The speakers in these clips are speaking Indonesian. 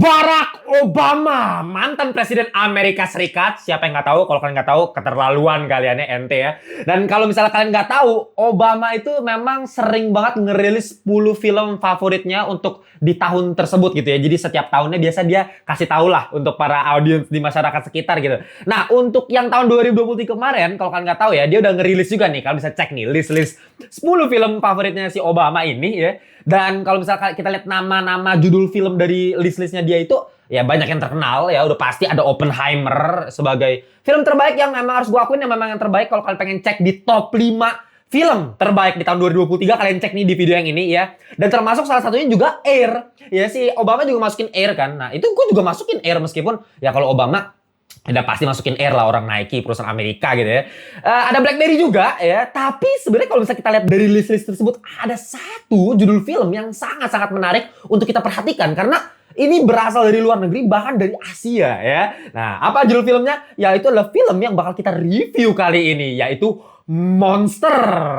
Barack Obama, mantan presiden Amerika Serikat. Siapa yang nggak tahu? Kalau kalian nggak tahu, keterlaluan kaliannya ente ya. Dan kalau misalnya kalian nggak tahu, Obama itu memang sering banget ngerilis 10 film favoritnya untuk di tahun tersebut gitu ya. Jadi setiap tahunnya biasa dia kasih tahu lah untuk para audiens di masyarakat sekitar gitu. Nah, untuk yang tahun 2023 kemarin, kalau kalian nggak tahu ya, dia udah ngerilis juga nih. Kalian bisa cek nih list 10 film favoritnya si Obama ini ya. Dan kalau misalkan kita lihat nama-nama judul film dari list-listnya dia itu, ya banyak yang terkenal ya. Udah pasti ada Oppenheimer sebagai film terbaik yang memang harus gue akuin yang memang yang terbaik. Kalau kalian pengen cek di top 5 film terbaik di tahun 2023, kalian cek nih di video yang ini ya. Dan termasuk salah satunya juga Air. Ya si Obama juga masukin Air kan. Nah itu gue juga masukin Air meskipun ya kalau Obama udah pasti masukin Air lah, orang Nike, perusahaan Amerika gitu ya. Ada BlackBerry juga ya. Tapi sebenarnya kalau misalnya kita lihat dari list-list tersebut, ada satu judul film yang sangat-sangat menarik untuk kita perhatikan. Karena ini berasal dari luar negeri, bahkan dari Asia ya. Nah, apa judul filmnya? Yaitu adalah film yang bakal kita review kali ini, yaitu Monster.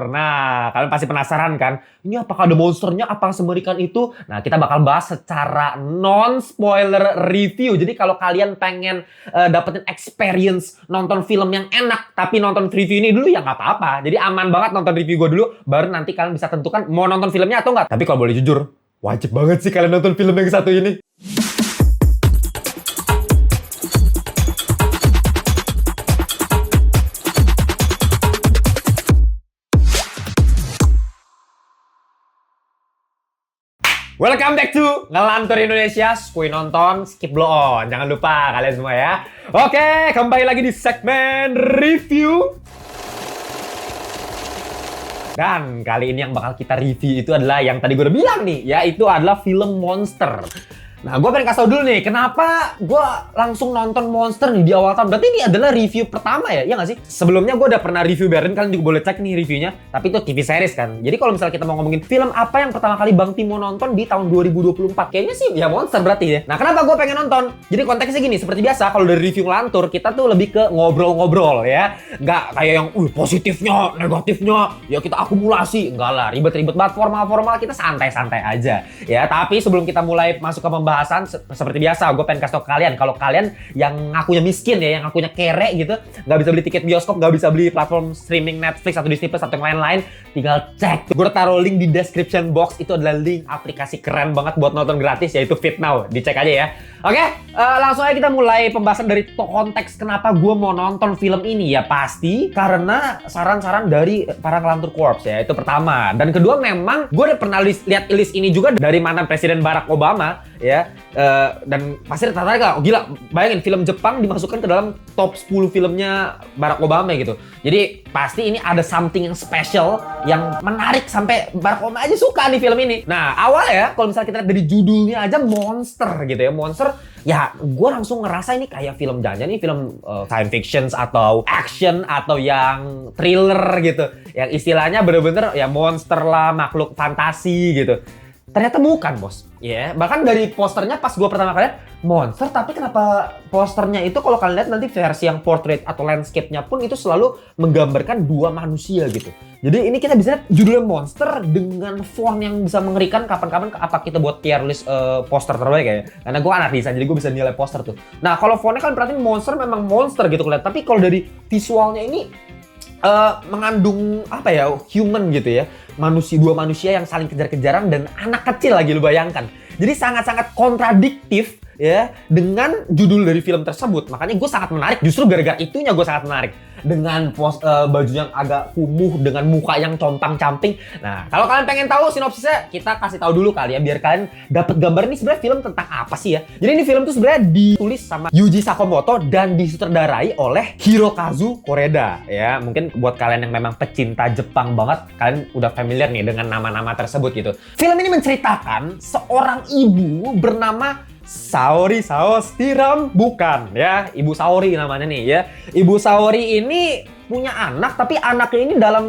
Nah, kalian pasti penasaran kan? Ini apakah ada monsternya? Apakah semengerikan itu? Nah, kita bakal bahas secara non-spoiler review. Jadi kalau kalian pengen dapetin experience nonton film yang enak, tapi nonton review ini dulu ya nggak apa-apa. Jadi aman banget nonton review gue dulu, baru nanti kalian bisa tentukan mau nonton filmnya atau nggak. Tapi kalau boleh jujur, wajib banget sih kalian nonton film yang satu ini. Welcome back to Ngelantur Indonesia. Skui nonton, skip blow on. Jangan lupa kalian semua ya. Oke, kembali lagi di segmen review. Dan kali ini yang bakal kita review itu adalah yang tadi gue udah bilang nih, yaitu adalah film Monster. Nah, gue pengen kasih tau dulu nih, kenapa gue langsung nonton Monster nih di awal tahun. Berarti ini adalah review pertama ya, iya nggak sih? Sebelumnya gue udah pernah review Baron, kalian juga boleh cek nih reviewnya. Tapi itu TV series kan. Jadi kalau misalnya kita mau ngomongin film apa yang pertama kali Bang Timo nonton di tahun 2024, kayaknya sih ya Monster berarti ya. Nah, kenapa gue pengen nonton? Jadi konteksnya gini, seperti biasa kalau dari review Ngelantur, kita tuh lebih ke ngobrol-ngobrol ya. Nggak kayak yang positifnya, negatifnya, ya kita akumulasi. Enggak lah, ribet-ribet banget, formal-formal, kita santai-santai aja. Ya, tapi sebelum kita mulai masuk ke pembahasan, seperti biasa gue pengen kasih tau ke kalian, kalau kalian yang ngakunya miskin ya, yang ngakunya kere gitu, nggak bisa beli tiket bioskop, nggak bisa beli platform streaming Netflix atau Disney Plus atau yang lain-lain, tinggal cek. Gue taruh link di description box, itu adalah link aplikasi keren banget buat nonton gratis, yaitu Fit Now. Dicek aja ya. Oke, langsung aja kita mulai pembahasan dari konteks kenapa gue mau nonton film ini. Ya pasti karena saran-saran dari para Ngelantur Corps ya, itu pertama. Dan kedua, memang gue udah pernah lihat list ini juga dari mantan Presiden Barack Obama ya. Dan pasti tertarik lah. Oh, gila, bayangin film Jepang dimasukkan ke dalam top 10 filmnya Barack Obama gitu. Jadi pasti ini ada something yang special, yang menarik sampai Barack Obama aja suka nih film ini. Nah, awal ya, kalau misalnya kita lihat dari judulnya aja Monster gitu ya. Monster, ya gue langsung ngerasa ini kayak film jangan ini film science fiction atau action atau yang thriller gitu. Yang istilahnya bener-bener ya monster lah, makhluk fantasi gitu. Ternyata bukan, bos. Ya, bahkan dari posternya pas gue pertama kali lihat monster, tapi kenapa posternya itu kalau kalian lihat nanti versi yang portrait atau landscape-nya pun itu selalu menggambarkan dua manusia gitu. Jadi ini kita bisa lihat judulnya Monster dengan font yang bisa mengerikan. Kapan-kapan apa kita buat tier list poster terbaik ya? Karena gue anak desain, jadi gue bisa nilai poster tuh. Nah, kalau fontnya kalian perhatiin monster memang monster gitu kalian. Tapi kalau dari visualnya ini mengandung apa ya, human gitu ya, dua manusia yang saling kejar-kejaran dan anak kecil lagi, lu bayangkan. Jadi sangat-sangat kontradiktif ya dengan judul dari film tersebut. Makanya gue sangat menarik, justru gara-gara itunya gue sangat menarik. Dengan baju yang agak kumuh, dengan muka yang compang-camping. Nah, kalau kalian pengen tahu sinopsisnya, kita kasih tahu dulu kali ya, biar kalian dapat gambar ini sebenarnya film tentang apa sih ya. Jadi ini film tuh sebenarnya ditulis sama Yuji Sakamoto dan disutradarai oleh Hirokazu Koreda ya. Mungkin buat kalian yang memang pecinta Jepang banget, kalian udah familiar nih dengan nama-nama tersebut gitu. Film ini menceritakan seorang ibu bernama Saori Saos Tiram, bukan ya, Ibu Saori namanya nih ya. Ibu Saori ini punya anak, tapi anaknya ini dalam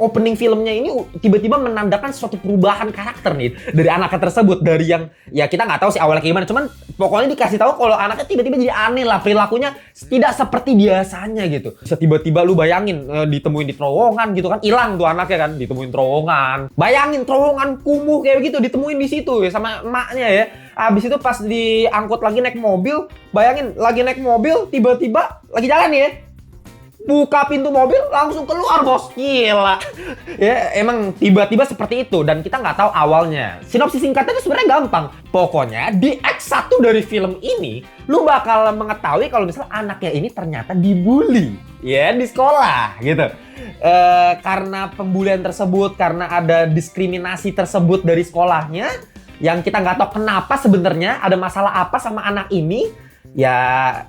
opening filmnya ini tiba-tiba menandakan suatu perubahan karakter nih dari anaknya tersebut, dari yang ya kita nggak tahu sih awalnya gimana, cuman pokoknya dikasih tahu kalau anaknya tiba-tiba jadi aneh lah, perilakunya tidak seperti biasanya gitu. Bisa tiba-tiba lu bayangin ditemuin di terowongan gitu kan, hilang tuh anaknya kan, ditemuin terowongan. Bayangin terowongan kumuh kayak gitu ditemuin di situ ya sama emaknya ya. Abis itu pas diangkut lagi naik mobil, bayangin lagi naik mobil tiba-tiba lagi jalan nih ya, buka pintu mobil langsung keluar bos, gila. Ya emang tiba-tiba seperti itu dan kita nggak tahu awalnya. Sinopsis singkatnya itu sebenarnya gampang. Pokoknya di act 1 dari film ini lu bakal mengetahui kalau misalnya anaknya ini ternyata dibully ya di sekolah gitu. Karena pembulian tersebut, karena ada diskriminasi tersebut dari sekolahnya, yang kita nggak tahu kenapa sebenarnya ada masalah apa sama anak ini. Ya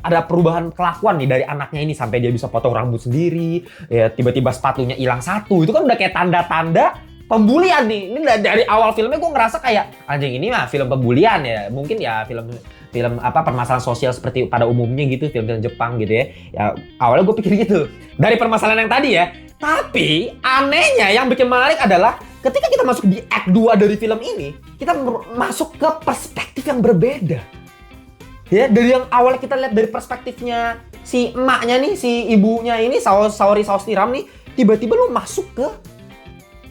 ada perubahan kelakuan nih dari anaknya ini, sampai dia bisa potong rambut sendiri, ya tiba-tiba sepatunya hilang satu. Itu kan udah kayak tanda-tanda pembulian nih. Ini dari awal filmnya gue ngerasa kayak anjing ini mah film pembulian ya. Mungkin ya film apa permasalahan sosial seperti pada umumnya gitu, film-film Jepang gitu ya. Ya awalnya gue pikir gitu dari permasalahan yang tadi ya. Tapi anehnya yang bikin menarik adalah ketika kita masuk di act 2 dari film ini, kita masuk ke perspektif yang berbeda. Ya, dari yang awalnya kita lihat dari perspektifnya si emaknya nih, si ibunya ini, Saori Saus Tiram nih, tiba-tiba lu masuk ke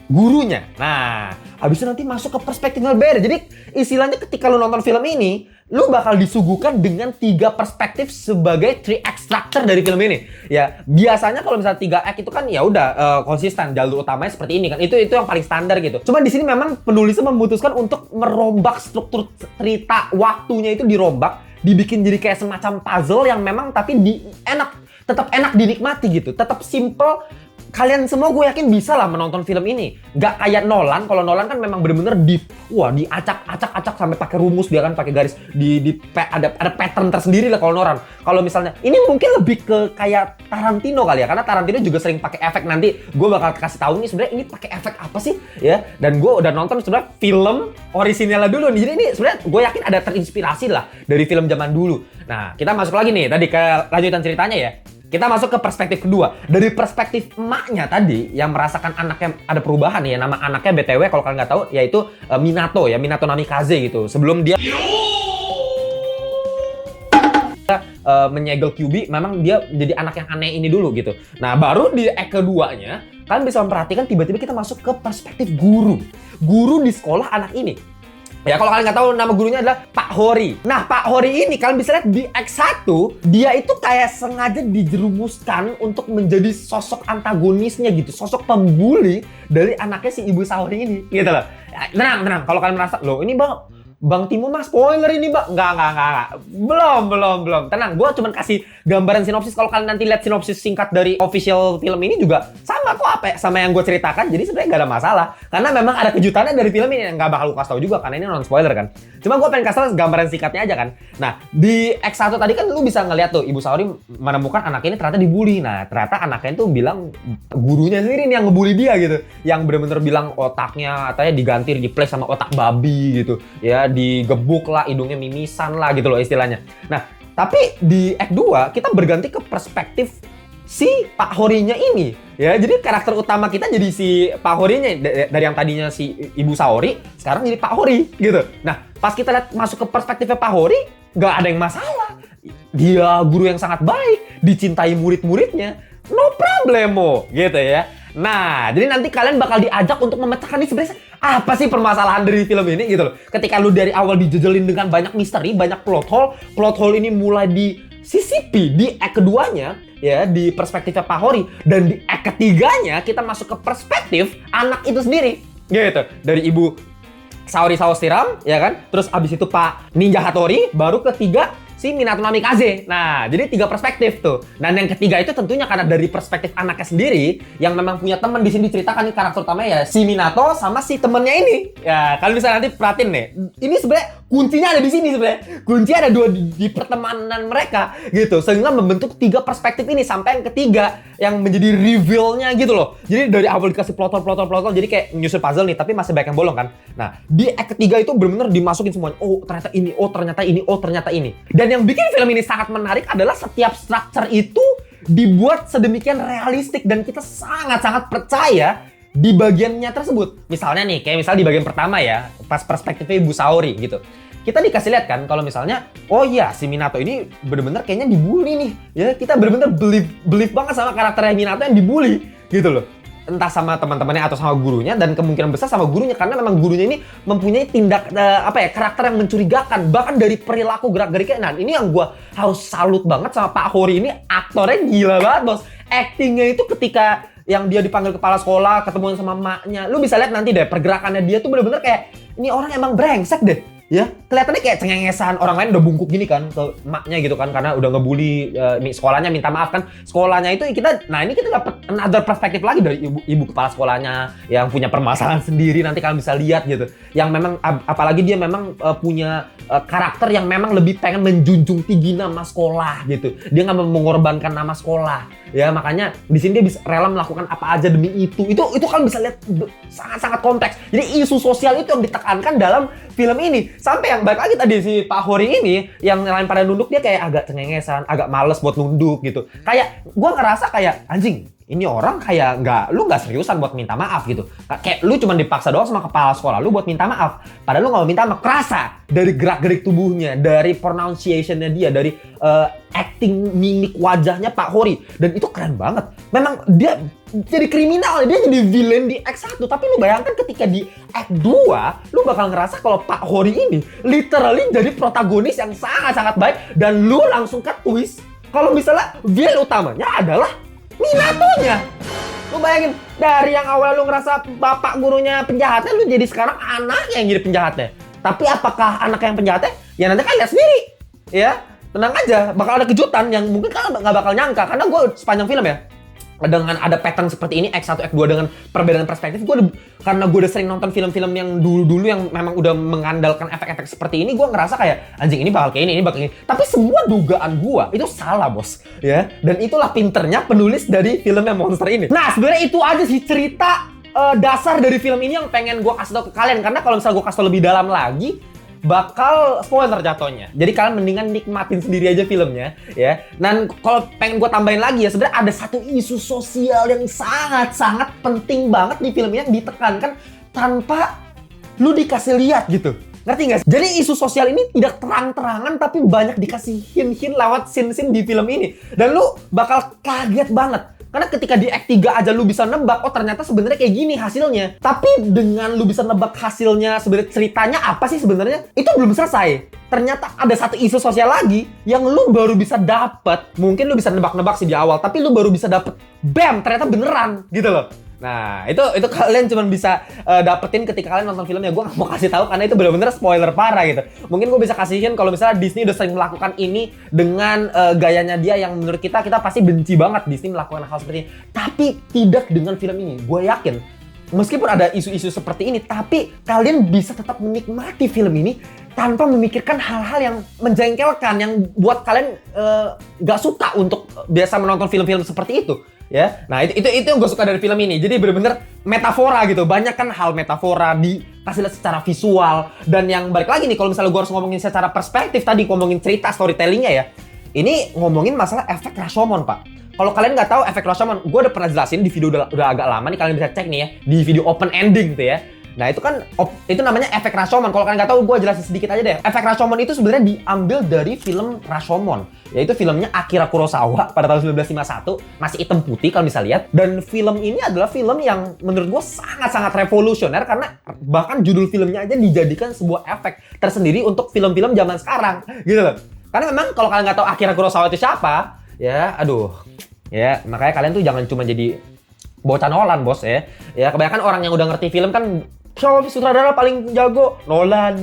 gurunya. Nah, habis itu nanti masuk ke perspektif yang berbeda. Jadi, istilahnya ketika lu nonton film ini, lu bakal disuguhkan dengan 3 perspektif sebagai 3 act structure dari film ini. Ya, biasanya kalau misalnya 3 act itu kan ya udah konsisten, jalur utamanya seperti ini kan. Itu yang paling standar gitu. Cuma di sini memang penulisnya memutuskan untuk merombak struktur cerita, waktunya itu dirombak, dibikin jadi kayak semacam puzzle yang memang tapi tetap enak dinikmati gitu, tetap simple. Kalian semua gue yakin bisa lah menonton film ini. Gak kayak Nolan. Kalau Nolan kan memang bener-bener diacak-acak sampai pakai rumus, dia kan pakai garis, ada pattern tersendiri lah kalau Nolan. Kalau misalnya ini mungkin lebih ke kayak Tarantino kali ya, karena Tarantino juga sering pakai efek. Nanti gue bakal kasih tahu nih sebenarnya ini pakai efek apa sih ya. Dan gue udah nonton sebenarnya film orisinalnya dulu nih. Jadi ini sebenarnya gue yakin ada terinspirasi lah dari film zaman dulu. Nah, kita masuk lagi nih tadi ke lanjutan ceritanya ya. Kita masuk ke perspektif kedua. Dari perspektif emaknya tadi yang merasakan anaknya ada perubahan ya. Nama anaknya BTW kalau kalian nggak tahu yaitu Minato ya, Minato Namikaze gitu. Sebelum dia menyegel Kyuubi, memang dia jadi anak yang aneh ini dulu gitu. Nah, baru di act keduanya kalian bisa memperhatikan tiba-tiba kita masuk ke perspektif guru. Guru di sekolah anak ini. Ya kalau kalian nggak tahu nama gurunya adalah Pak Hori. Nah Pak Hori ini kalian bisa lihat di act 1, dia itu kayak sengaja dijerumuskan untuk menjadi sosok antagonisnya gitu, sosok pembuli dari anaknya si Ibu Saori ini gitu loh. Tenang, kalau kalian merasa, loh ini Bang Timo mah spoiler ini Bang. Enggak. Belum. Tenang, gue cuma kasih gambaran sinopsis. Kalau kalian nanti lihat sinopsis singkat dari official film ini juga sama kok sama yang gue ceritakan. Jadi sebenarnya gak ada masalah. Karena memang ada kejutannya dari film ini yang gak bakal gue kasih tau juga karena ini non spoiler kan. Cuma gue pengen kasih tau gambaran singkatnya aja kan. Nah, di act 1 tadi kan lu bisa ngeliat tuh Ibu Saori menemukan anaknya ini ternyata dibully. Nah, ternyata anaknya itu bilang gurunya sendiri nih yang ngebully dia gitu. Yang bener-bener bilang otaknya katanya diganti, replace sama otak babi gitu. Ya, digebuk lah, hidungnya mimisan lah gitu loh istilahnya. Nah, tapi di act 2 kita berganti ke perspektif si Pak Horinya ini. Ya, jadi karakter utama kita jadi si Pak Horinya dari yang tadinya si Ibu Saori, sekarang jadi Pak Hori gitu. Nah, pas kita lihat masuk ke perspektifnya Pak Hori, nggak ada yang masalah. Dia guru yang sangat baik, dicintai murid-muridnya, no problemo gitu ya. Nah, jadi nanti kalian bakal diajak untuk memecahkan ini sebenarnya apa sih permasalahan dari film ini gitu loh. Ketika lu dari awal dijejelin dengan banyak misteri, banyak plot hole ini mulai disisipi di act keduanya ya, di perspektifnya Pak Hori, dan di act ketiganya kita masuk ke perspektif anak itu sendiri gitu. Dari Ibu Saori Saus Tiram ya kan, terus abis itu Pak Ninja Hattori, baru ketiga si Minato Namikaze. Nah, jadi 3 perspektif tuh. Dan yang ketiga itu tentunya karena dari perspektif anaknya sendiri yang memang punya teman. Di sini diceritakan nih karakter utamanya ya si Minato sama si temennya ini. Ya, kalian bisa nanti perhatiin nih. Ini sebenarnya kuncinya ada di sini sebenarnya. Kunci ada 2 di pertemanan mereka gitu. Sehingga membentuk 3 perspektif ini sampai yang ketiga yang menjadi reveal-nya gitu loh. Jadi dari awal dikasih plot hole jadi kayak nyusun puzzle nih, tapi masih banyak yang bolong kan. Nah, di act ketiga itu benar-benar dimasukin semuanya. Oh, ternyata ini, oh ternyata ini, oh ternyata ini. Dan yang bikin film ini sangat menarik adalah setiap structure itu dibuat sedemikian realistik dan kita sangat-sangat percaya di bagiannya tersebut. Misalnya nih, kayak misalnya di bagian pertama ya, pas perspektifnya Ibu Saori gitu. Kita dikasih lihat kan kalau misalnya, oh iya si Minato ini bener-bener kayaknya dibully nih. Ya kita bener-bener believe banget sama karakternya Minato yang dibully gitu loh. Entah sama teman-temannya atau sama gurunya, dan kemungkinan besar sama gurunya karena memang gurunya ini mempunyai karakter yang mencurigakan, bahkan dari perilaku gerak-geriknya. Nah, ini yang gue harus salut banget sama Pak Hori ini, aktornya gila banget, Bos. Actingnya itu ketika yang dia dipanggil kepala sekolah, ketemu sama emaknya, lu bisa lihat nanti deh pergerakannya dia tuh bener-bener kayak ini orang emang brengsek deh. Ya, kelihatannya kayak cengengesan, orang lain udah bungkuk gini kan ke emaknya gitu kan karena udah ngebully sekolahnya, minta maaf kan. Sekolahnya itu kita, nah ini kita dapat another perspektif lagi dari ibu kepala sekolahnya yang punya permasalahan sendiri, nanti kalian bisa lihat gitu. Yang memang apalagi dia memang punya karakter yang memang lebih pengen menjunjung tinggi nama sekolah gitu. Dia nggak mau mengorbankan nama sekolah. Ya, makanya di sini dia bisa rela melakukan apa aja demi itu. Itu kan bisa lihat sangat-sangat kompleks. Jadi isu sosial itu yang ditekankan dalam film ini. Sampai yang baik lagi tadi si Pak Hori ini yang lain pada nunduk, dia kayak agak cengengesan, agak males buat nunduk gitu. Kayak gua ngerasa kayak anjing, ini orang kayak lu nggak seriusan buat minta maaf gitu. Kayak lu cuma dipaksa doang sama kepala sekolah lu buat minta maaf. Padahal lu nggak mau minta maaf. Kerasa dari gerak-gerik tubuhnya, dari pronunciation-nya dia, dari acting mimik wajahnya Pak Hori. Dan itu keren banget. Memang dia jadi kriminal, dia jadi villain di Act 1. Tapi lu bayangkan ketika di Act 2, lu bakal ngerasa kalau Pak Hori ini literally jadi protagonis yang sangat-sangat baik. Dan lu langsung ke twist kalau misalnya villain utamanya adalah Minatonya. Lu bayangin, dari yang awal lu ngerasa bapak gurunya penjahatnya, lu jadi sekarang anaknya yang jadi penjahatnya. Tapi apakah anaknya yang penjahatnya? Ya nanti kan lihat sendiri. Ya, tenang aja, bakal ada kejutan yang mungkin kalian nggak bakal nyangka. Karena gue sepanjang film ya, dengan ada pattern seperti ini, Act 1, Act 2 dengan perbedaan perspektif, karena gue udah sering nonton film-film yang dulu-dulu yang memang udah mengandalkan efek-efek seperti ini, gue ngerasa kayak anjing ini bakal kayak ini bakal kayak ini. Tapi semua dugaan gue itu salah, Bos. Ya, dan itulah pinternya penulis dari filmnya Monster ini. Nah, sebenarnya itu aja sih cerita dasar dari film ini yang pengen gue kasih tau ke kalian. Karena kalau misalnya gue kasih tau lebih dalam lagi, bakal spoiler jatuhnya. Jadi kalian mendingan nikmatin sendiri aja filmnya ya. Dan kalau pengen gue tambahin lagi ya, sebenarnya ada satu isu sosial yang sangat-sangat penting banget di film yang ditekankan tanpa lu dikasih lihat gitu. Ngerti nggak? Jadi isu sosial ini tidak terang-terangan tapi banyak dikasih hint-hint lewat scene-scene di film ini. Dan lu bakal kaget banget. Karena ketika di Act 3 aja lu bisa nebak, oh ternyata sebenarnya kayak gini hasilnya. Tapi dengan lu bisa nebak hasilnya, sebenarnya ceritanya apa sih sebenarnya, itu belum selesai. Ternyata ada satu isu sosial lagi yang lu baru bisa dapet. Mungkin lu bisa nebak-nebak sih di awal, tapi lu baru bisa dapet, bam, ternyata beneran gitu loh. Nah, itu kalian cuma bisa dapetin ketika kalian nonton filmnya. Gue gak mau kasih tahu karena itu benar-benar spoiler parah gitu. Mungkin gue bisa kasihin kalau misalnya Disney udah sering melakukan ini dengan gayanya dia yang menurut kita pasti benci banget Disney melakukan hal seperti ini. Tapi tidak dengan film ini. Gue yakin meskipun ada isu-isu seperti ini, tapi kalian bisa tetap menikmati film ini tanpa memikirkan hal-hal yang menjengkelkan, yang buat kalian gak suka untuk biasa menonton film-film seperti itu. Ya, nah itu yang gue suka dari film ini. Jadi bener-bener metafora gitu. Banyak kan hal metafora dikasih lihat secara visual. Dan yang balik lagi nih, kalau misalnya gue harus ngomongin secara perspektif tadi, ngomongin cerita storytellingnya ya. Ini ngomongin masalah efek Rashomon, Pak. Kalau kalian nggak tahu efek Rashomon, gue udah pernah jelasin di video udah agak lama nih. Kalian bisa cek nih ya di video open ending tuh ya. Nah itu kan itu namanya efek Rashomon. Kalau kalian nggak tahu, gue jelasin sedikit aja deh. Efek Rashomon itu sebenarnya diambil dari film Rashomon, yaitu filmnya Akira Kurosawa pada tahun 1951, masih hitam putih kalau bisa lihat. Dan film ini adalah film yang menurut gue sangat-sangat revolusioner karena bahkan judul filmnya aja dijadikan sebuah efek tersendiri untuk film-film zaman sekarang, gitu loh. Karena memang kalau kalian nggak tahu Akira Kurosawa itu siapa, ya aduh, ya makanya kalian tuh jangan cuma jadi bocah Nolan, Bos ya. Ya kebanyakan orang yang udah ngerti film kan, siapa sutradara paling jago? Nolan.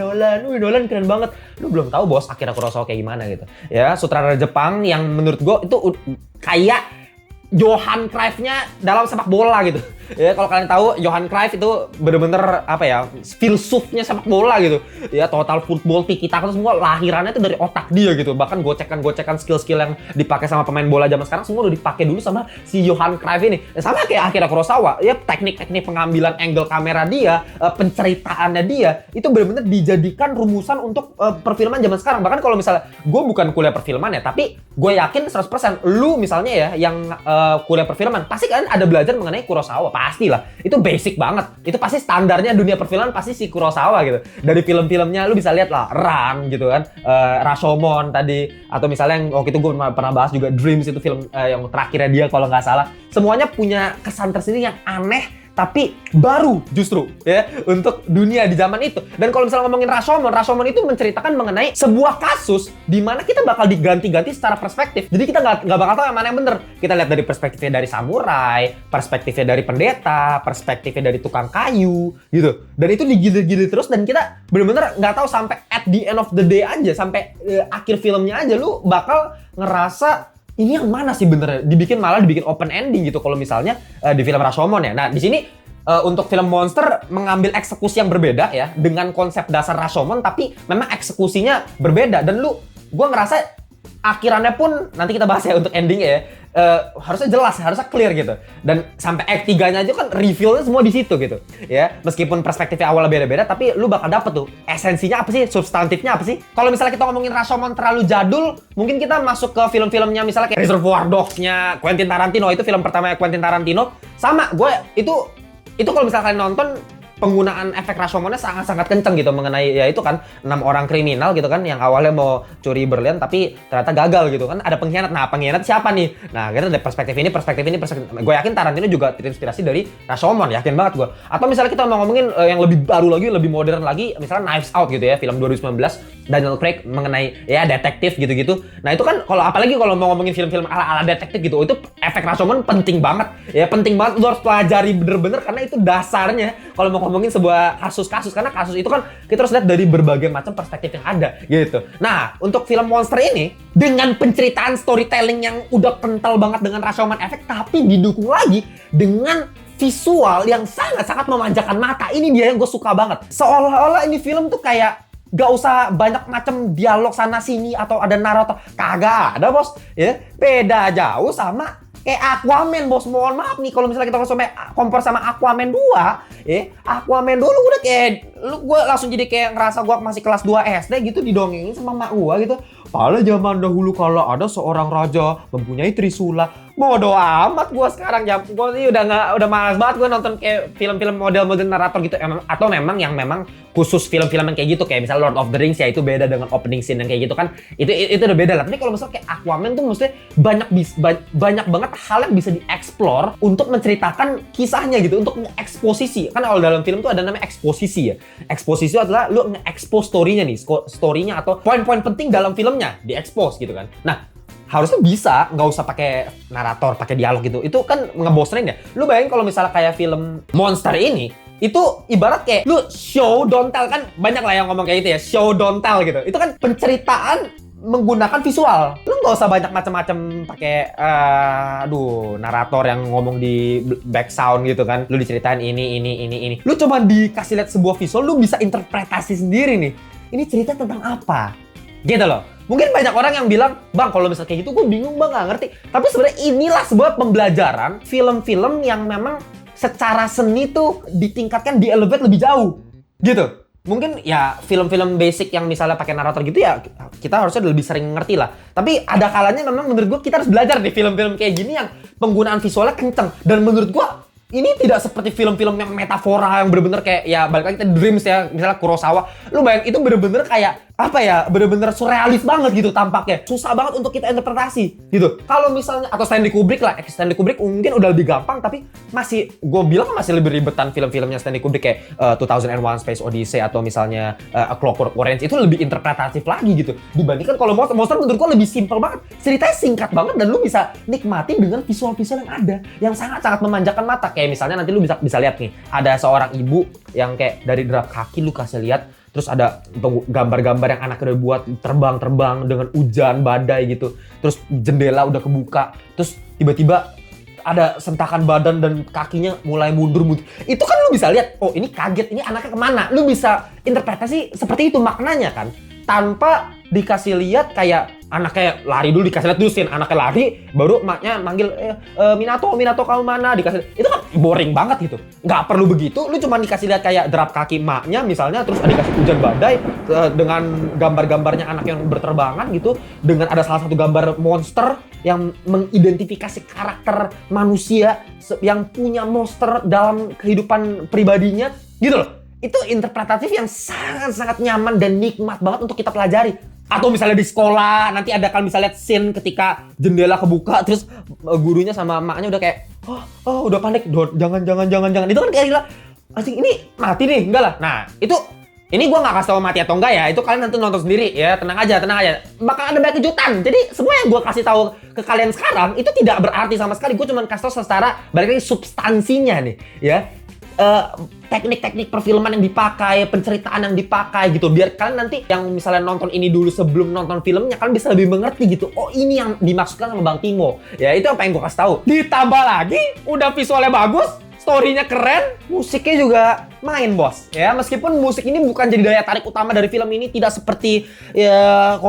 Wih, Nolan keren banget. Lu belum tahu, Bos, Akira Kurosawa kayak gimana gitu. Ya, sutradara Jepang yang menurut gue itu kayak Johan Cruyff-nya dalam sepak bola gitu. Ya kalau kalian tahu Johan Cruyff itu bener-bener apa ya, filsufnya sepak bola gitu. Ya total football, tiki taka semua lahirannya itu dari otak dia gitu. Bahkan gocekan-gocekan skill-skill yang dipakai sama pemain bola zaman sekarang semua udah dipakai dulu sama si Johan Cruyff ini. Sama kayak Akira Kurosawa, ya teknik-teknik pengambilan angle kamera dia, penceritaannya dia itu bener-bener dijadikan rumusan untuk perfilman zaman sekarang. Bahkan kalau misalnya gue bukan kuliah perfilman ya, tapi gue yakin 100% lu misalnya ya yang kuliah perfilman pasti kan ada belajar mengenai Kurosawa, pastilah. Itu basic banget. Itu pasti standarnya dunia perfilman pasti si Kurosawa gitu. Dari film-filmnya lu bisa lihat lah, Run gitu kan, Rashomon tadi, atau misalnya yang waktu itu gue pernah bahas juga Dreams, itu film yang terakhirnya dia kalau nggak salah. Semuanya punya kesan tersendiri yang aneh tapi baru justru ya untuk dunia di zaman itu. Dan kalau misalnya ngomongin Rashomon itu menceritakan mengenai sebuah kasus di mana kita bakal diganti-ganti secara perspektif. Jadi kita nggak bakal tahu yang mana yang bener. Kita lihat dari perspektifnya dari samurai, perspektifnya dari pendeta, perspektifnya dari tukang kayu gitu. Dan itu digilir-gilir terus dan kita bener-bener nggak tahu sampai at the end of the day aja, sampai akhir filmnya aja lu bakal ngerasa ini yang mana sih bener, malah dibikin open ending gitu kalau misalnya di film Rashomon ya. Nah di sini untuk film monster mengambil eksekusi yang berbeda ya dengan konsep dasar Rashomon, tapi memang eksekusinya berbeda. Dan gue ngerasa akhirannya pun nanti kita bahas ya untuk endingnya ya, harusnya jelas, harusnya clear gitu. Dan sampai act 3-nya aja kan reveal-nya semua di situ gitu. Ya, meskipun perspektifnya awalnya beda-beda, tapi lu bakal dapet tuh esensinya apa sih, substantifnya apa sih. Kalau misalnya kita ngomongin Rashomon terlalu jadul, mungkin kita masuk ke film-filmnya misalnya kayak Reservoir Dogs-nya Quentin Tarantino, itu film pertamanya Quentin Tarantino. Sama, gue itu kalau misalnya kalian nonton, penggunaan efek Rashomonnya sangat-sangat kenceng gitu mengenai ya itu kan 6 orang kriminal gitu kan yang awalnya mau curi berlian tapi ternyata gagal gitu kan, ada pengkhianat. Nah pengkhianat siapa nih? Nah kita dari perspektif ini. Gue yakin Tarantino juga terinspirasi dari Rashomon, yakin banget gue. Atau misalnya kita mau ngomongin yang lebih baru lagi, lebih modern lagi, misalnya Knives Out gitu ya, film 2019 Daniel Craig mengenai ya detektif gitu-gitu. Nah itu kan kalau apalagi kalau mau ngomongin film-film ala-ala detektif gitu, itu efek Rashomon penting banget ya, penting banget, lu harus pelajari bener-bener karena itu dasarnya kalau mau ngomongin sebuah kasus-kasus, karena kasus itu kan kita harus lihat dari berbagai macam perspektif yang ada gitu. Nah, untuk film monster ini dengan penceritaan storytelling yang udah kental banget dengan Rashomon efek, tapi didukung lagi dengan visual yang sangat-sangat memanjakan mata. Ini dia yang gue suka banget. Seolah-olah ini film tuh kayak gak usah banyak macam dialog sana sini atau ada narator, kagak ada bos ya. Beda jauh sama kayak Aquaman bos. Mohon maaf nih kalau misalnya kita kompor sama Aquaman 2 Aquaman dulu udah kayak gue langsung jadi kayak ngerasa gue masih kelas 2 SD gitu, didongengin sama mak gue gitu. Pada zaman dahulu kalau ada seorang raja mempunyai trisula. Bodoh amat gue sekarang, ya gue sih udah malas banget gue nonton kayak film-film model-model narator gitu. Atau memang yang memang khusus film-film yang kayak gitu, kayak misalnya Lord of the Rings ya, itu beda dengan opening scene yang kayak gitu kan, itu udah beda lah. Tapi kalau misalnya kayak Aquaman tuh maksudnya banyak banget hal yang bisa dieksplor untuk menceritakan kisahnya gitu, untuk nge-eksposisi. Kan kalau dalam film tuh ada namanya eksposisi ya. Eksposisi adalah lu nge-expose story-nya atau poin-poin penting dalam filmnya di-expose gitu kan. Nah, harusnya bisa, nggak usah pakai narator, pakai dialog gitu. Itu kan ngebosenin ya. Lu bayangin kalau misalnya kayak film monster ini, itu ibarat kayak lu show don't tell, kan banyak lah yang ngomong kayak gitu ya, show don't tell gitu. Itu kan penceritaan menggunakan visual. Lu nggak usah banyak macam-macam pakai narator yang ngomong di back sound gitu kan. Lu diceritain ini. Lu cuma dikasih lihat sebuah visual, lu bisa interpretasi sendiri nih. Ini cerita tentang apa? Gitu loh. Mungkin banyak orang yang bilang, "Bang, kalau misalnya kayak gitu gue bingung bang, nggak ngerti." Tapi sebenarnya inilah sebuah pembelajaran film-film yang memang secara seni tuh ditingkatkan, di-elevate lebih jauh. Gitu. Mungkin ya film-film basic yang misalnya pakai narator gitu ya kita harusnya lebih sering ngerti lah. Tapi ada kalanya memang menurut gue kita harus belajar di film-film kayak gini yang penggunaan visualnya kenceng. Dan menurut gue ini tidak seperti film-film yang metafora yang bener-bener kayak ya balik lagi kita Dreams ya, misalnya Kurosawa. Lu bayang itu bener-bener kayak apa ya, bener-bener surrealis banget gitu tampaknya. Susah banget untuk kita interpretasi gitu. Kalau misalnya, atau Stanley Kubrick lah, Stanley Kubrick mungkin udah lebih gampang, tapi masih, gue bilang masih lebih ribetan film-filmnya Stanley Kubrick kayak 2001 Space Odyssey atau misalnya A Clockwork Orange, itu lebih interpretatif lagi gitu. Dibandingkan kalau Monster menurut gue lebih simple banget. Ceritanya singkat banget dan lu bisa nikmati dengan visual-visual yang ada, yang sangat-sangat memanjakan mata. Kayak misalnya nanti lu bisa lihat nih, ada seorang ibu yang kayak dari derap kaki lu kasih lihat, terus ada gambar-gambar yang anaknya udah buat terbang-terbang dengan hujan badai gitu. Terus jendela udah kebuka. Terus tiba-tiba ada sentakan badan dan kakinya mulai mundur. Itu kan lu bisa lihat, oh ini kaget, ini anaknya kemana. Lu bisa interpretasi seperti itu maknanya kan. Tanpa dikasih lihat kayak anaknya lari dulu, dikasih lihat dulu scene anaknya lari, baru maknya manggil Minato kamu mana, dikasih. Itu kan boring banget gitu. Nggak perlu begitu, lu cuma dikasih lihat kayak derap kaki maknya misalnya, terus dikasih hujan badai dengan gambar-gambarnya anak yang berterbangan gitu, dengan ada salah satu gambar monster yang mengidentifikasi karakter manusia yang punya monster dalam kehidupan pribadinya gitu loh. Itu interpretatif yang sangat-sangat nyaman dan nikmat banget untuk kita pelajari. Atau misalnya di sekolah, nanti ada kan misalnya scene ketika jendela kebuka, terus gurunya sama emaknya udah kayak, oh udah panik, jangan. Itu kan kayak gila, anjing ini mati nih, enggak lah. Nah, ini gue gak kasih tau mati atau enggak ya, itu kalian nanti nonton sendiri ya, tenang aja. Bakal ada banyak kejutan. Jadi semua yang gue kasih tahu ke kalian sekarang, itu tidak berarti sama sekali. Gue cuma kasih tau secara, balik lagi substansinya nih, ya. Teknik-teknik perfilman yang dipakai, penceritaan yang dipakai gitu, biar kalian nanti yang misalnya nonton ini dulu sebelum nonton filmnya, kalian bisa lebih mengerti gitu. Oh ini yang dimaksudkan sama Bang Timo. Ya itu apa yang gue kasih tahu. Ditambah lagi, udah visualnya bagus, story-nya keren, musiknya juga main bos. Ya meskipun musik ini bukan jadi daya tarik utama dari film ini, tidak seperti ya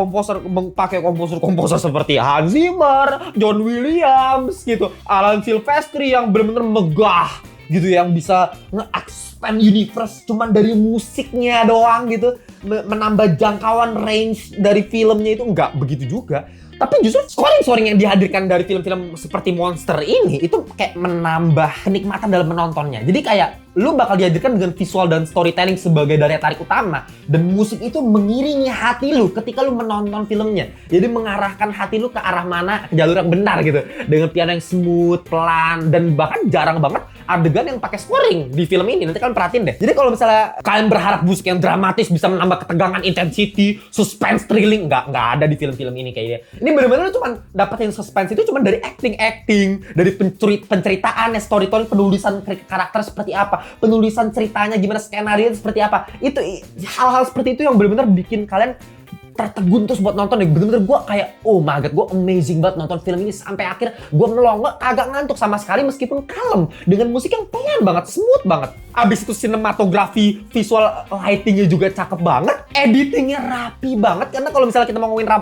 pakai komposer seperti Hans Zimmer, John Williams gitu, Alan Silvestri yang benar-benar megah gitu, yang bisa nge-expand universe cuman dari musiknya doang gitu, menambah jangkauan range dari filmnya, itu nggak begitu juga. Tapi justru scoring yang dihadirkan dari film-film seperti Monster ini itu kayak menambah kenikmatan dalam menontonnya. Jadi kayak lu bakal dihadirkan dengan visual dan storytelling sebagai daya tarik utama, dan musik itu mengiringi hati lu ketika lu menonton filmnya. Jadi mengarahkan hati lu ke arah mana, ke jalur yang benar gitu, dengan piano yang smooth, pelan, dan bahkan jarang banget adegan yang pakai scoring di film ini. Nanti kalian perhatiin deh. Jadi kalau misalnya kalian berharap musik yang dramatis bisa menambah ketegangan, intensity, suspense, thrilling, nggak ada di film-film ini kayaknya. Ini bener-bener lu cuma dapetin suspense itu cuma dari acting, dari penceritaan, storytelling, penulisan karakter seperti apa, penulisan ceritanya gimana, skenario seperti apa. Itu hal-hal seperti itu yang benar-benar bikin kalian tertegun terus buat nonton deh. Bener-bener gue kayak, oh my god, gue amazing banget nonton film ini sampai akhir. Gue melongo, kagak ngantuk sama sekali meskipun kalem, dengan musik yang pelan banget, smooth banget. Abis itu sinematografi, visual lightingnya juga cakep banget, editingnya rapi banget. Karena kalau misalnya kita mau ngomongin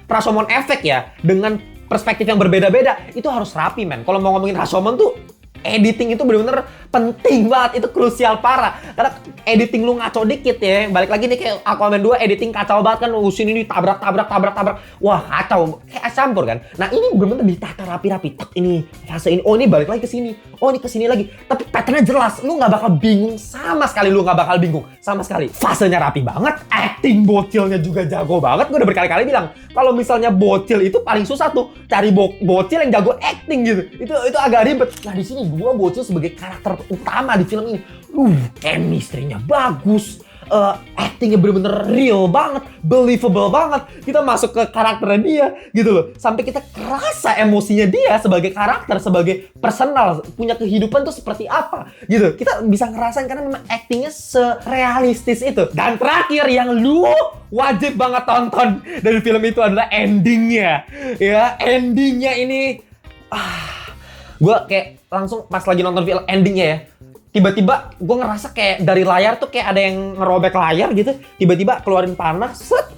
Rashomon efek ya, dengan perspektif yang berbeda-beda, itu harus rapi men. Kalau mau ngomongin Rashomon tuh, editing itu bener-bener penting banget, itu krusial parah. Karena editing lu ngaco dikit ya, balik lagi nih kayak Aquaman 2 editing kacau banget kan, sini ini tabrak. Wah kacau, kayak campur kan. Nah ini bener-bener ditata rapi-rapi. Tak ini fase ini, oh ini balik lagi ke sini, oh ini ke sini lagi. Tapi patternnya jelas, lu nggak bakal bingung sama sekali, Fasenya rapi banget, acting bocilnya juga jago banget. Gue udah berkali-kali bilang, kalau misalnya bocil itu paling susah tuh cari bocil yang jago acting gitu. Itu agak ribet. Nah di sini dua bocil sebagai karakter utama di film ini. Chemistry-nya bagus. Actingnya bener-bener real banget, believable banget. Kita masuk ke karakternya dia gitu loh. Sampai kita kerasa emosinya dia sebagai karakter, sebagai personal, punya kehidupan tuh seperti apa gitu. Kita bisa ngerasain karena memang actingnya serealistis itu. Dan terakhir yang lu wajib banget tonton dari film itu adalah endingnya. Ya, endingnya ini gue kayak langsung pas lagi nonton film endingnya ya, tiba-tiba gue ngerasa kayak dari layar tuh kayak ada yang ngerobek layar gitu, tiba-tiba keluarin panah, set,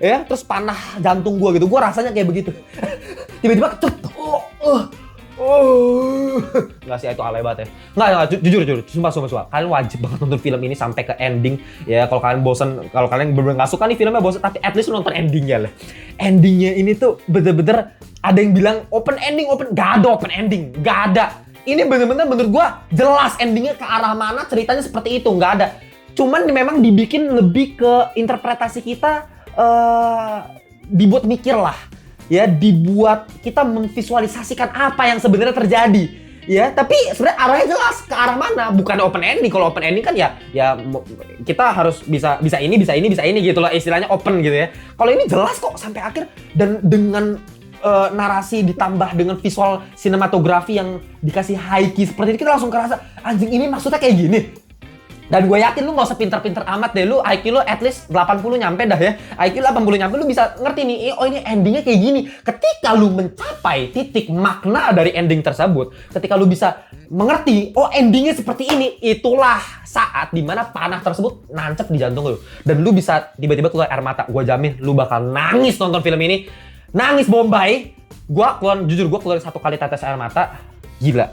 ya, terus panah jantung gue gitu, gue rasanya kayak begitu. Tiba-tiba nggak sih, itu alay banget ya. Nggak, jujur, sumpah. Kalian wajib banget nonton film ini sampai ke ending. Ya, kalau kalian bosan, kalau kalian bener-bener nggak suka nih filmnya bosan, tapi at least nonton endingnya lah. Endingnya ini tuh bener-bener, ada yang bilang open ending, nggak ada open ending, nggak ada. Ini bener-bener menurut gue jelas endingnya ke arah mana, ceritanya seperti itu, nggak ada. Cuman memang dibikin lebih ke interpretasi kita, dibuat mikir lah. Ya, dibuat kita memvisualisasikan apa yang sebenarnya terjadi. Ya, tapi sebenarnya arahnya jelas ke arah mana, bukan open ending. Kalau open ending kan ya kita harus bisa ini gitu loh, istilahnya open gitu ya. Kalau ini jelas kok sampai akhir, dan dengan narasi ditambah dengan visual sinematografi yang dikasih high key seperti ini, kita langsung kerasa anjing ini maksudnya kayak gini. Dan gue yakin lu gak usah pinter-pinter amat deh. Lu IQ lu at least 80 nyampe dah ya. IQ 80 nyampe lu bisa ngerti nih, oh ini endingnya kayak gini. Ketika lu mencapai titik makna dari ending tersebut, ketika lu bisa mengerti, oh endingnya seperti ini, itulah saat dimana panah tersebut nancep di jantung lu. Dan lu bisa tiba-tiba keluar air mata. Gue jamin lu bakal nangis nonton film ini. Nangis Bombay. Jujur gue keluar 1 kali tetes air mata. Gila.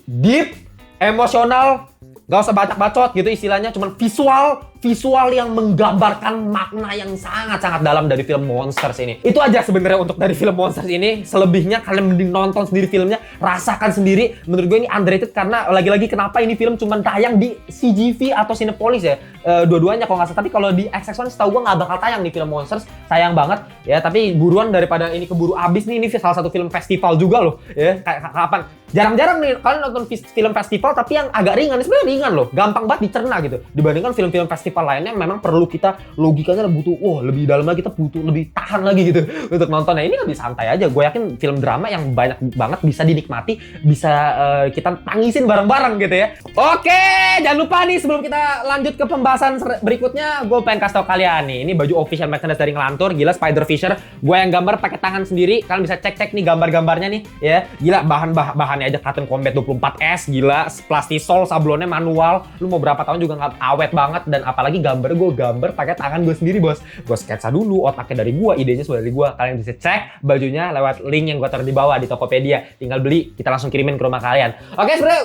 Deep, emosional, gak usah bacot-bacot gitu istilahnya, cuman visual yang menggambarkan makna yang sangat-sangat dalam dari film Monsters ini. Itu aja sebenarnya untuk dari film Monsters ini. Selebihnya kalian mending nonton sendiri filmnya, rasakan sendiri. Menurut gue ini underrated karena lagi-lagi kenapa ini film cuman tayang di CGV atau Cinepolis ya. Dua-duanya kalau nggak salah. Tapi kalau di XX1 setahu gue nggak bakal tayang nih film Monsters. Sayang banget ya, tapi buruan daripada ini keburu abis nih. Ini salah satu film festival juga loh ya. Kapan? Jarang-jarang nih kalian nonton film festival tapi yang agak ringan. Sebenarnya ringan loh, gampang banget dicerna gitu. Dibandingkan film-film festival lainnya memang perlu kita logikanya butuh lebih dalam lagi, kita butuh lebih tahan lagi gitu untuk nontonnya. Ini lebih santai aja. Gue yakin film drama yang banyak banget bisa dinikmati, bisa kita tangisin bareng-bareng gitu ya. Oke, jangan lupa nih sebelum kita lanjut ke pembahasan berikutnya, gue pengen kasih tau kalian nih, ini baju official merchandise dari Ngelantur. Gila, Spider Fisher gue yang gambar pakai tangan sendiri. Kalian bisa cek-cek nih gambar-gambarnya nih ya. Gila, bahannya aja Cotton Combat 24S. Gila, plastisol, sablonnya manual. Lu mau berapa tahun juga nggak awet banget. Dan apalagi gambar gue gambar pakai tangan gue sendiri, bos. Gue sketsa dulu, otaknya dari gue, idenya semua dari gue. Kalian bisa cek bajunya lewat link yang gue taruh di bawah di Tokopedia. Tinggal beli, kita langsung kirimin ke rumah kalian. Oke, sebenarnya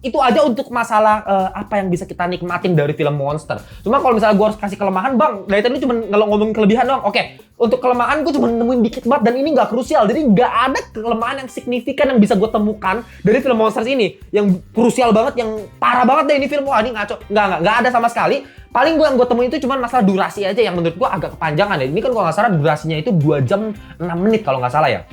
itu aja untuk masalah apa yang bisa kita nikmatin dari film Monster. Cuma kalau misalnya gue harus kasih kelemahan, bang, dari tadi cuma ngomongin kelebihan doang. Oke, untuk kelemahan gue cuma nemuin dikit banget dan ini nggak krusial. Jadi nggak ada kelemahan yang signifikan yang bisa gue temukan dari film Monsters ini yang krusial banget, yang parah banget deh ini film. Wah, ini ngaco. Nggak ada sama sekali. Paling yang gue temuin itu cuma masalah durasi aja yang menurut gue agak kepanjangan ya. Ini kan kalau nggak salah durasinya itu 2 jam 6 menit kalau nggak salah ya.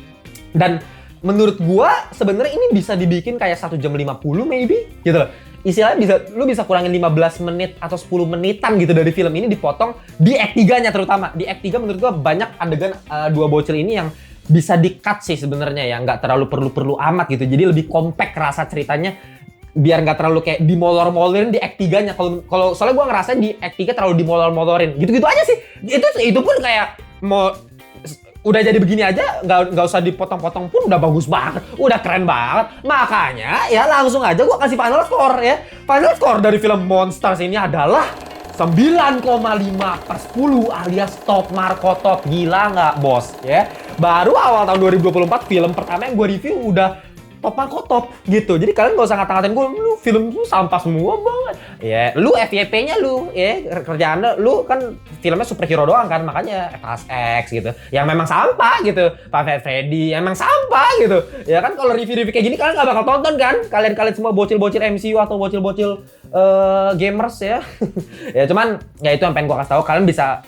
Dan menurut gue sebenarnya ini bisa dibikin kayak 1 jam 50 maybe gitu loh. Istilahnya lu bisa kurangin 15 menit atau 10 menitan gitu dari film ini, dipotong di act 3-nya terutama. Di act 3 menurut gue banyak adegan dua bocil ini yang bisa di-cut sih sebenarnya ya, nggak terlalu perlu amat gitu. Jadi lebih compact rasa ceritanya, biar nggak terlalu kayak dimolor-molorin di act 3-nya. Kalau soalnya gue ngerasa di act 3 terlalu dimolor-molorin. Gitu-gitu aja sih. Itu pun kayak mau udah jadi begini aja, nggak usah dipotong-potong pun udah bagus banget, udah keren banget. Makanya ya langsung aja gue kasih final score ya. Final score dari film Monsters ini adalah 9,5/10 alias top Marco top. Gila nggak, bos ya? Baru awal tahun 2024 film pertama yang gue review udah top Marco top gitu. Jadi kalian gak usah ngata-ngatain gue, lu film lu sampah semua banget. Ya, lu FYP-nya lu ya, kerjaan lu kan filmnya superhero doang kan, makanya Fast X gitu. Yang memang sampah gitu. Five Freddy emang sampah gitu. Ya kan kalau review-review kayak gini kalian gak bakal tonton kan? Kalian semua bocil-bocil MCU atau bocil-bocil gamers ya. Ya cuman ya itu yang pengen gue kasih tahu, kalian bisa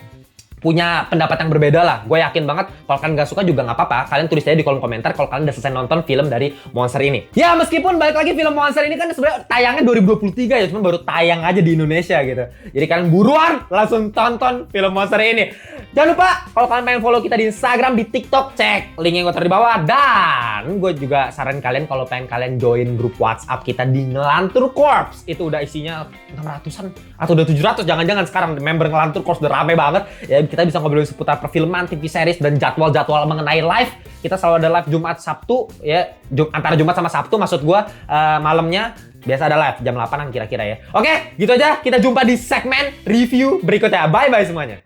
punya pendapat yang berbeda lah. Gue yakin banget kalau kalian gak suka juga gak apa-apa. Kalian tulis aja di kolom komentar kalau kalian udah selesai nonton film dari Monster ini. Ya meskipun balik lagi film Monster ini kan sebenarnya tayangnya 2023 ya, cuma baru tayang aja di Indonesia gitu. Jadi kalian buruan langsung tonton film Monster ini. Jangan lupa kalau kalian pengen follow kita di Instagram, di TikTok, cek link yang gue taruh di bawah. Dan gue juga saran kalian kalau pengen kalian join grup WhatsApp kita di Ngelantur Corps. Itu udah isinya 600-an atau udah 700. Jangan-jangan sekarang member Ngelantur Corps udah rame banget. Ya kita bisa ngobrolin seputar perfilman, TV series, dan jadwal-jadwal mengenai live. Kita selalu ada live Jumat Sabtu ya, antara Jumat sama Sabtu maksud gue, malamnya biasa ada live jam 8-an kira-kira ya. Oke, gitu aja. Kita jumpa di segmen review berikutnya. Bye-bye semuanya.